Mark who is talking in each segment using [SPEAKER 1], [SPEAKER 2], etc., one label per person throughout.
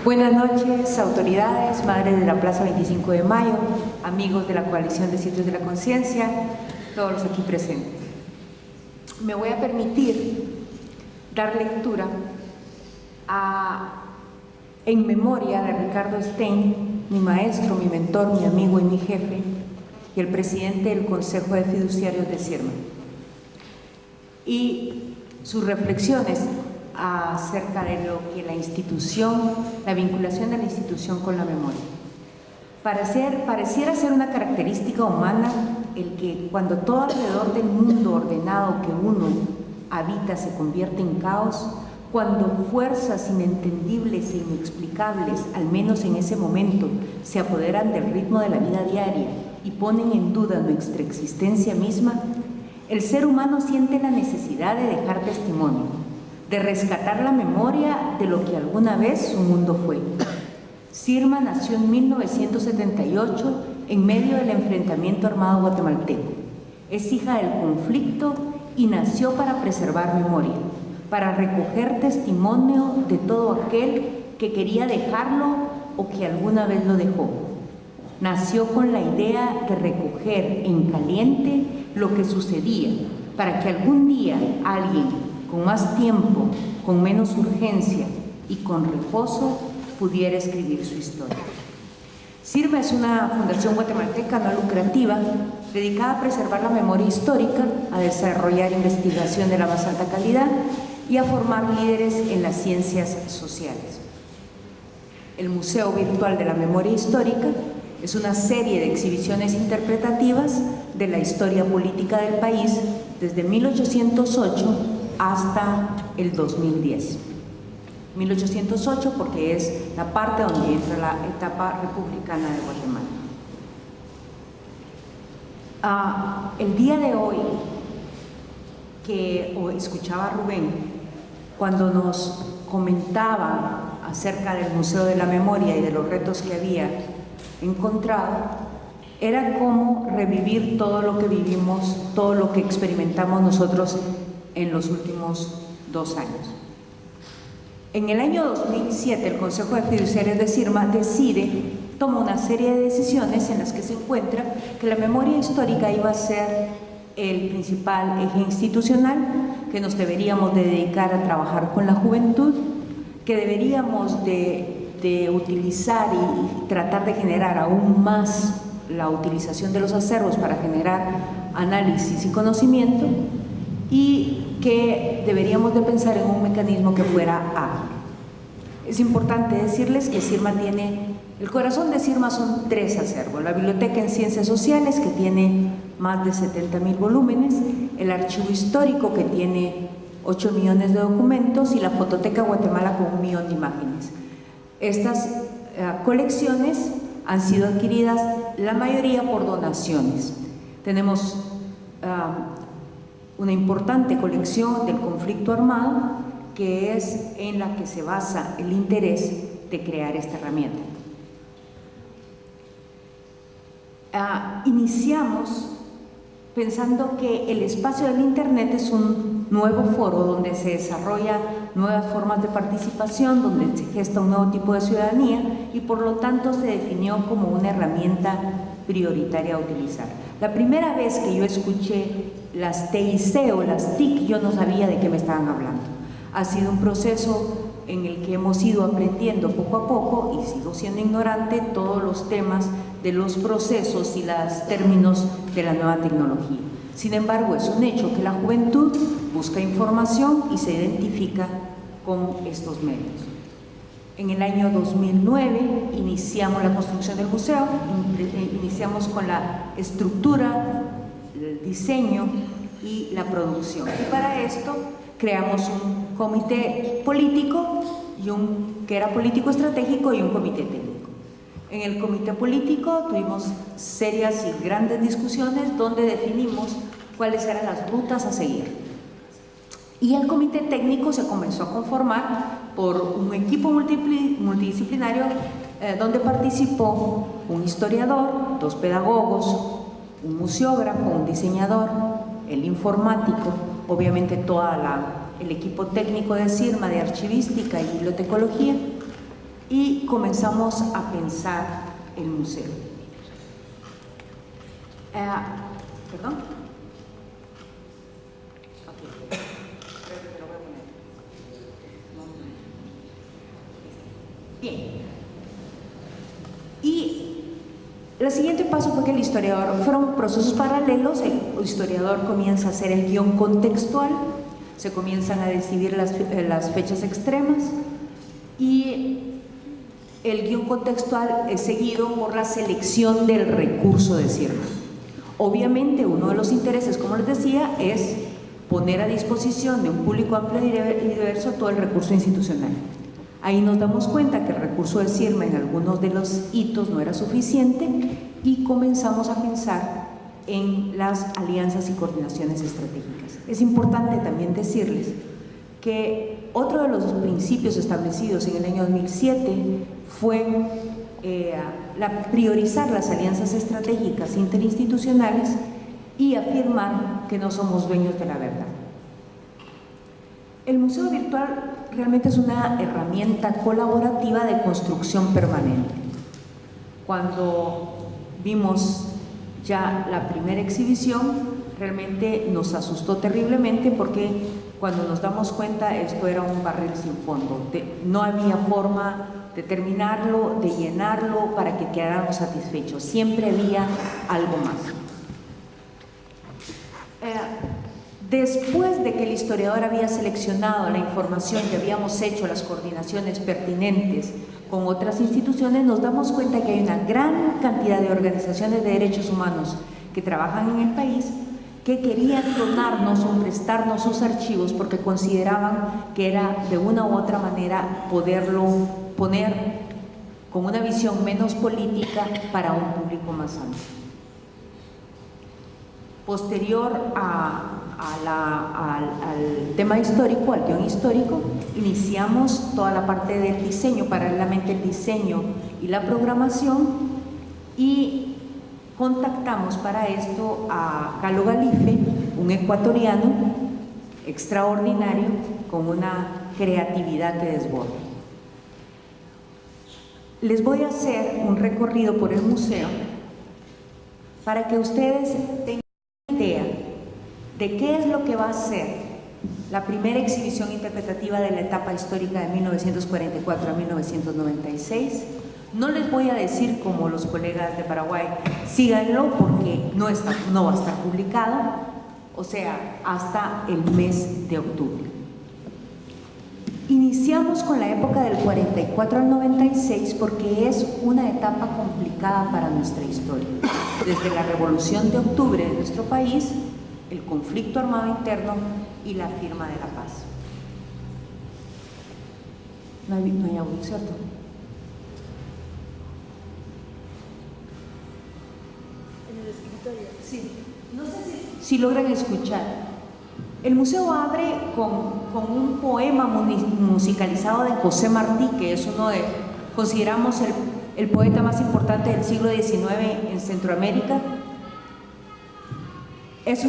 [SPEAKER 1] Buenas noches, autoridades, madres de la Plaza 25 de Mayo, amigos de la Coalición de Sitios de la Conciencia, todos los aquí presentes. Me voy a permitir dar lectura en memoria de Ricardo Stein, mi maestro, mi mentor, mi amigo y mi jefe, y el presidente del Consejo de Fiduciarios de CIRMA, y sus reflexiones acerca de lo que la institución, la vinculación de la institución con la memoria. Pareciera ser una característica humana el que cuando todo alrededor del mundo ordenado que uno habita se convierte en caos, cuando fuerzas inentendibles e inexplicables, al menos en ese momento, se apoderan del ritmo de la vida diaria y ponen en duda nuestra existencia misma, el ser humano siente la necesidad de dejar testimonio, de rescatar la memoria de lo que alguna vez su mundo fue. CIRMA nació en 1978 en medio del enfrentamiento armado guatemalteco. Es hija del conflicto y nació para preservar memoria, para recoger testimonio de todo aquel que quería dejarlo o que alguna vez lo dejó. Nació con la idea de recoger en caliente lo que sucedía, para que algún día alguien con más tiempo, con menos urgencia y con reposo, pudiera escribir su historia. CIRMA es una fundación guatemalteca no lucrativa dedicada a preservar la memoria histórica, a desarrollar investigación de la más alta calidad y a formar líderes en las ciencias sociales. El Museo Virtual de la Memoria Histórica es una serie de exhibiciones interpretativas de la historia política del país desde 1808 hasta el 2010. 1808 porque es la parte donde entra la etapa republicana de Guatemala. El día de hoy, que escuchaba a Rubén cuando nos comentaba acerca del Museo de la Memoria y de los retos que había encontrado, era como revivir todo lo que vivimos, todo lo que experimentamos nosotros en los últimos 2 años. En el año 2007, el Consejo de Fiduciarios de CIRMA toma una serie de decisiones en las que se encuentra que la memoria histórica iba a ser el principal eje institucional, que nos deberíamos de dedicar a trabajar con la juventud, que deberíamos de utilizar y tratar de generar aún más la utilización de los acervos para generar análisis y conocimiento, y que deberíamos de pensar en un mecanismo que fuera ágil. Es importante decirles que CIRMA el corazón de CIRMA son 3 acervos: la Biblioteca en Ciencias Sociales, que tiene más de 70.000 volúmenes, el Archivo Histórico, que tiene 8 millones de documentos, y la Fototeca Guatemala, con 1 millón de imágenes. Estas colecciones han sido adquiridas, la mayoría por donaciones. Tenemos una importante colección del conflicto armado, que es en la que se basa el interés de crear esta herramienta. Iniciamos pensando que el espacio del Internet es un nuevo foro donde se desarrolla nuevas formas de participación, donde se gesta un nuevo tipo de ciudadanía, y por lo tanto se definió como una herramienta prioritaria a utilizar. La primera vez que yo escuché las TIC o las TIC, yo no sabía de qué me estaban hablando. Ha sido un proceso en el que hemos ido aprendiendo poco a poco, y sigo siendo ignorante todos los temas de los procesos y los términos de la nueva tecnología. Sin embargo, es un hecho que la juventud busca información y se identifica con estos medios. En el año 2009 iniciamos la construcción del museo, iniciamos con la estructura, el diseño y la producción. Y para esto creamos un comité político, que era político estratégico, y un comité técnico. En el comité político tuvimos serias y grandes discusiones donde definimos cuáles eran las rutas a seguir. Y el comité técnico se comenzó a conformar por un equipo multidisciplinario donde participó un historiador, 2 pedagogos, un museógrafo, un diseñador, el informático, obviamente todo el equipo técnico de CIRMA, de archivística y bibliotecología, y comenzamos a pensar el museo. ¿Perdón? Bien. Y el siguiente paso fue que el historiador, fueron procesos paralelos. El historiador comienza a hacer el guión contextual, se comienzan a decidir las fechas extremas y el guión contextual es seguido por la selección del recurso de CIRMA. Obviamente uno de los intereses, como les decía, es poner a disposición de un público amplio y diverso todo el recurso institucional. Ahí nos damos cuenta que el recurso de CIRMA en algunos de los hitos no era suficiente y comenzamos a pensar en las alianzas y coordinaciones estratégicas. Es importante también decirles que otro de los principios establecidos en el año 2007 fue priorizar las alianzas estratégicas interinstitucionales y afirmar que no somos dueños de la verdad. El museo virtual realmente es una herramienta colaborativa de construcción permanente. Cuando vimos ya la primera exhibición, realmente nos asustó terriblemente porque cuando nos damos cuenta esto era un barril sin fondo. No había forma de terminarlo, de llenarlo para que quedáramos satisfechos. Siempre había algo más. Después de que el historiador había seleccionado la información y habíamos hecho las coordinaciones pertinentes con otras instituciones, nos damos cuenta que hay una gran cantidad de organizaciones de derechos humanos que trabajan en el país que querían donarnos o prestarnos sus archivos porque consideraban que era de una u otra manera poderlo poner con una visión menos política para un público más amplio. Posterior al tema histórico, al guión histórico, iniciamos toda la parte del diseño, paralelamente el diseño y la programación, y contactamos para esto a Calo Galife, un ecuatoriano extraordinario con una creatividad que desborda. Les voy a hacer un recorrido por el museo para que ustedes tengan idea de qué es lo que va a ser la primera exhibición interpretativa de la etapa histórica de 1944 a 1996. No les voy a decir, como los colegas de Paraguay, síganlo porque no va a estar publicado, o sea, hasta el mes de octubre. Iniciamos con la época del 44 al 96 porque es una etapa complicada para nuestra historia. Desde la Revolución de Octubre de nuestro país, el conflicto armado interno y la firma de la paz. No hay audio, ¿cierto?
[SPEAKER 2] En el escritorio.
[SPEAKER 1] Sí. No sé si logran escuchar. El museo abre con un poema musicalizado de José Martí, que es consideramos el poeta más importante del siglo XIX en Centroamérica. Es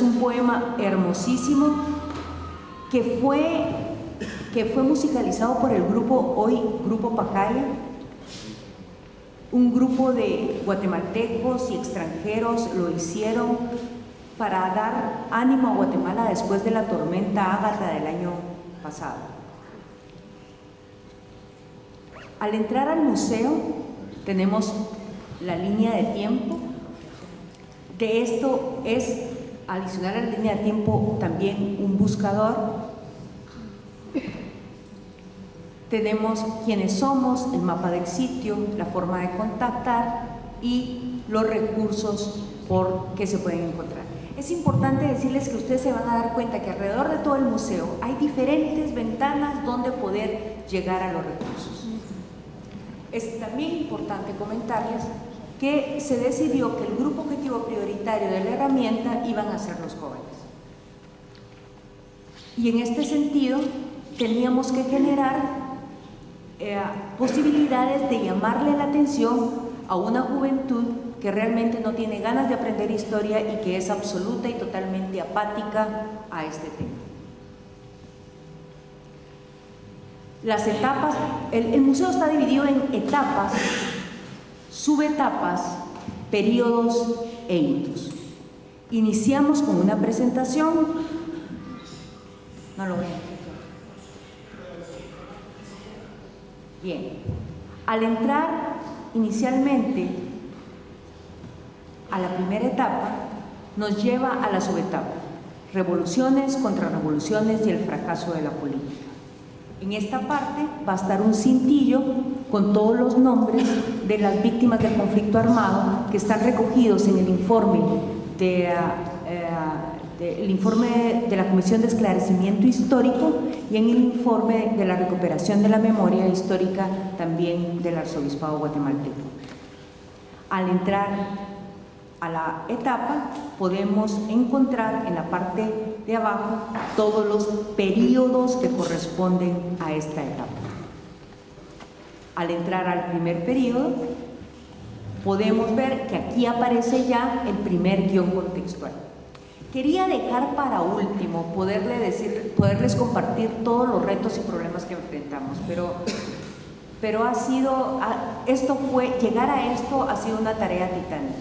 [SPEAKER 1] un poema hermosísimo que fue musicalizado por el Grupo Pacaya, un grupo de guatemaltecos y extranjeros lo hicieron para dar ánimo a Guatemala después de la tormenta Ágata del año pasado. Al entrar al museo tenemos la línea de tiempo. De esto es adicional a la línea de tiempo también un buscador. Tenemos quiénes somos, el mapa del sitio, la forma de contactar y los recursos que se pueden encontrar. Es importante decirles que ustedes se van a dar cuenta que alrededor de todo el museo hay diferentes ventanas donde poder llegar a los recursos. Es también importante comentarles que se decidió que el grupo objetivo prioritario de la herramienta iban a ser los jóvenes. Y en este sentido teníamos que generar posibilidades de llamarle la atención a una juventud que realmente no tiene ganas de aprender historia y que es absoluta y totalmente apática a este tema. Las etapas, el museo está dividido en etapas, subetapas, periodos e hitos. Iniciamos con una presentación. No lo voy a hacer. Bien. Al entrar inicialmente a la primera etapa, nos lleva a la subetapa: revoluciones, contrarrevoluciones y el fracaso de la política. En esta parte va a estar un cintillo con todos los nombres de las víctimas del conflicto armado que están recogidos en el informe de la Comisión de Esclarecimiento Histórico y en el informe de la recuperación de la memoria histórica también del Arzobispado guatemalteco. Al entrar a la etapa podemos encontrar en la parte de abajo todos los periodos que corresponden a esta etapa. Al entrar al primer periodo podemos ver que aquí aparece ya el primer guión contextual. Quería dejar para último poderles compartir todos los retos y problemas que enfrentamos, pero llegar a esto ha sido una tarea titánica.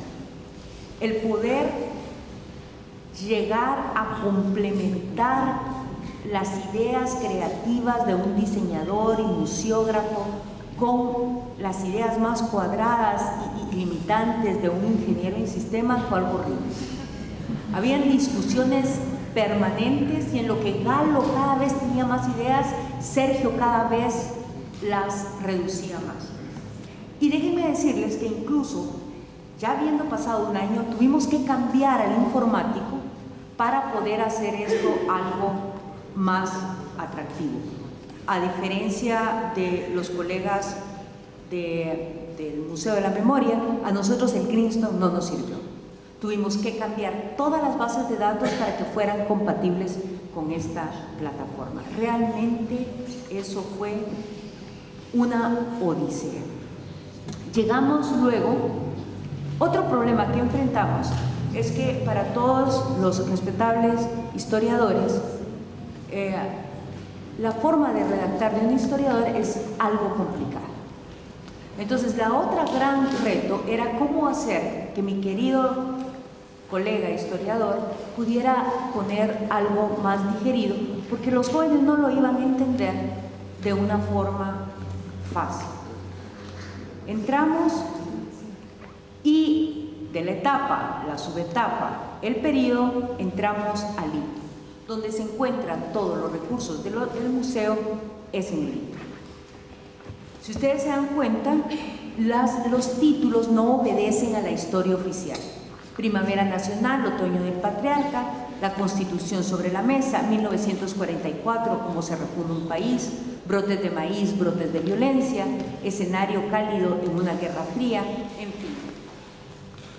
[SPEAKER 1] El poder llegar a complementar las ideas creativas de un diseñador y museógrafo con las ideas más cuadradas y limitantes de un ingeniero en sistemas fue algo horrible. Habían discusiones permanentes y en lo que Galo cada vez tenía más ideas, Sergio cada vez las reducía más. Y déjenme decirles que incluso ya habiendo pasado un año, tuvimos que cambiar al informático para poder hacer esto algo más atractivo. A diferencia de los colegas del Museo de la Memoria, a nosotros el Greenstone no nos sirvió. Tuvimos que cambiar todas las bases de datos para que fueran compatibles con esta plataforma. Realmente eso fue una odisea. Llegamos luego. Otro problema que enfrentamos es que para todos los respetables historiadores, la forma de redactar de un historiador es algo complicada. Entonces, la otra gran reto era cómo hacer que mi querido colega historiador pudiera poner algo más digerido, porque los jóvenes no lo iban a entender de una forma fácil. Entramos y de la etapa, la subetapa, el periodo, entramos al hito. Donde se encuentran todos los recursos del museo es en el hito. Si ustedes se dan cuenta, los títulos no obedecen a la historia oficial. Primavera Nacional, Otoño del Patriarca, la Constitución sobre la mesa, 1944, cómo se refunda un país, brotes de maíz, brotes de violencia, escenario cálido en una guerra fría, en fin.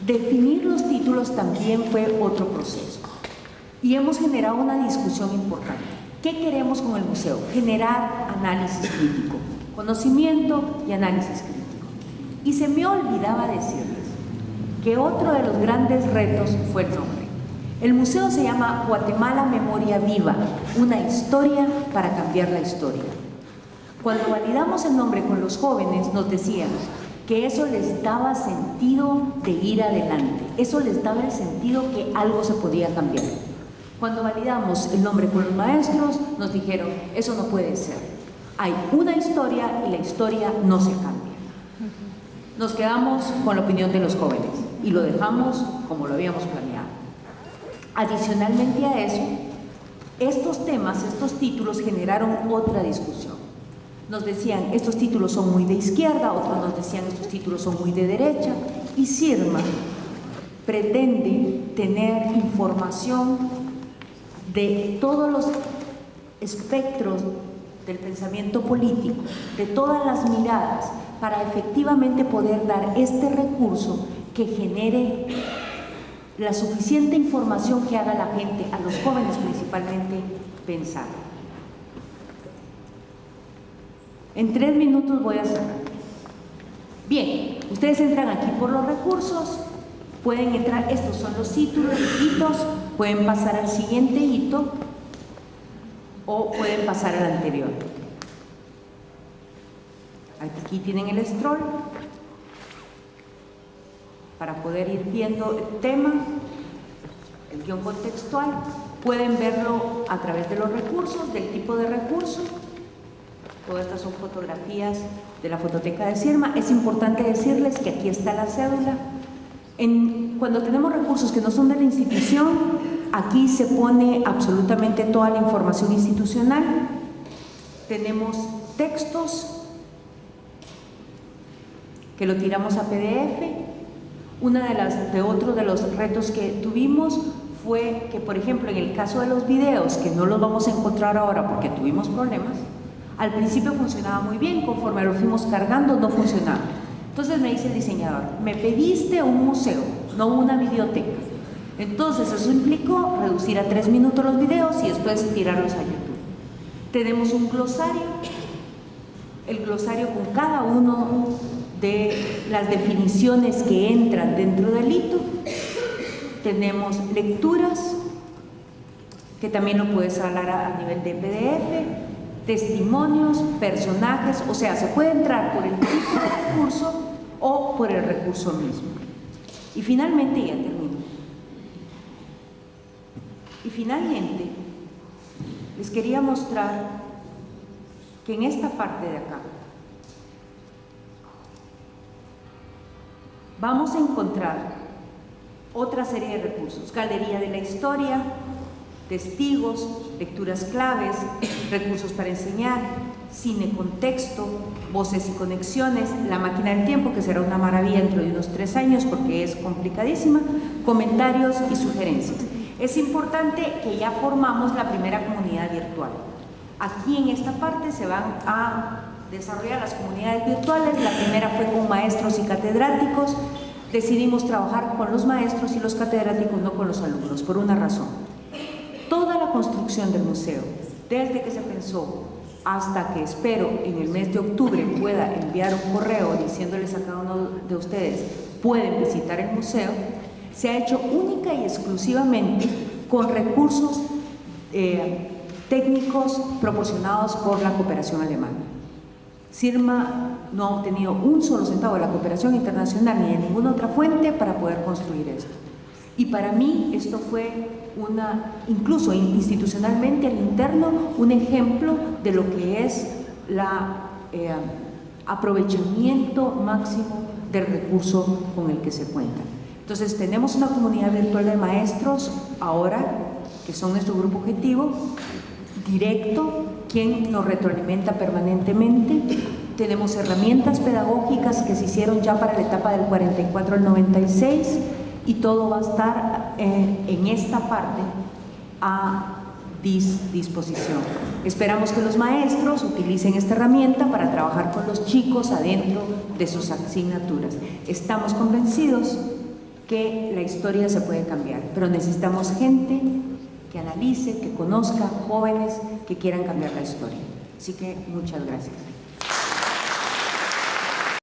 [SPEAKER 1] Definir los títulos también fue otro proceso y hemos generado una discusión importante. ¿Qué queremos con el museo? Generar análisis crítico, conocimiento y análisis crítico. Y se me olvidaba decirles que otro de los grandes retos fue el nombre. El museo se llama Guatemala Memoria Viva, una historia para cambiar la historia. Cuando validamos el nombre con los jóvenes nos decían que eso les daba sentido de ir adelante, eso les daba el sentido que algo se podía cambiar. Cuando validamos el nombre con los maestros nos dijeron, eso no puede ser, hay una historia y la historia no se cambia. Nos quedamos con la opinión de los jóvenes y lo dejamos como lo habíamos planeado. Adicionalmente a eso, estos temas, estos títulos generaron otra discusión. Nos decían, estos títulos son muy de izquierda, otros nos decían, estos títulos son muy de derecha, y CIRMA pretende tener información de todos los espectros del pensamiento político, de todas las miradas, para efectivamente poder dar este recurso que genere la suficiente información que haga a la gente, a los jóvenes principalmente, pensar. En 3 minutos voy a cerrar. Bien, ustedes entran aquí por los recursos, pueden entrar, estos son los hitos, pueden pasar al siguiente hito o pueden pasar al anterior. Aquí tienen el scroll para poder ir viendo el tema, el guión contextual. Pueden verlo a través de los recursos, del tipo de recurso. Todas estas son fotografías de la fototeca de CIRMA. Es importante decirles que aquí está la cédula. Cuando tenemos recursos que no son de la institución, aquí se pone absolutamente toda la información institucional. Tenemos textos que lo tiramos a PDF. Otro de los retos que tuvimos fue que, por ejemplo, en el caso de los videos, que no los vamos a encontrar ahora porque tuvimos problemas, al principio funcionaba muy bien, conforme lo fuimos cargando no funcionaba. Entonces me dice el diseñador, me pediste un museo, no una biblioteca. Entonces eso implicó reducir a 3 minutos los videos y después tirarlos a YouTube. Tenemos un glosario, el glosario con cada uno de las definiciones que entran dentro del hito. Tenemos lecturas, que también lo puedes hablar a nivel de PDF, testimonios, personajes, o sea, se puede entrar por el tipo de recurso o por el recurso mismo. Y finalmente, ya termino. Y finalmente, les quería mostrar que en esta parte de acá vamos a encontrar otra serie de recursos: galería de la historia, testigos, lecturas claves, recursos para enseñar, cine con texto, voces y conexiones, la máquina del tiempo, que será una maravilla dentro de unos 3 años porque es complicadísima, comentarios y sugerencias. Es importante que ya formamos la primera comunidad virtual. Aquí en esta parte se van a desarrollar las comunidades virtuales. La primera fue con maestros y catedráticos. Decidimos trabajar con los maestros y los catedráticos, no con los alumnos, por una razón. Toda la construcción del museo, desde que se pensó hasta que espero en el mes de octubre pueda enviar un correo diciéndoles a cada uno de ustedes pueden visitar el museo, se ha hecho única y exclusivamente con recursos técnicos proporcionados por la cooperación alemana. CIRMA no ha obtenido un solo centavo de la cooperación internacional ni de ninguna otra fuente para poder construir esto. Y para mí esto fue incluso institucionalmente al interno, un ejemplo de lo que es el aprovechamiento máximo del recurso con el que se cuenta. Entonces tenemos una comunidad virtual de maestros ahora, que son nuestro grupo objetivo, directo, quien nos retroalimenta permanentemente. Tenemos herramientas pedagógicas que se hicieron ya para la etapa del 44 al 96 y todo va a estar en esta parte a disposición. Esperamos que los maestros utilicen esta herramienta para trabajar con los chicos adentro de sus asignaturas. Estamos convencidos que la historia se puede cambiar, pero necesitamos gente que analice, que conozca, jóvenes que quieran cambiar la historia. Así que muchas gracias.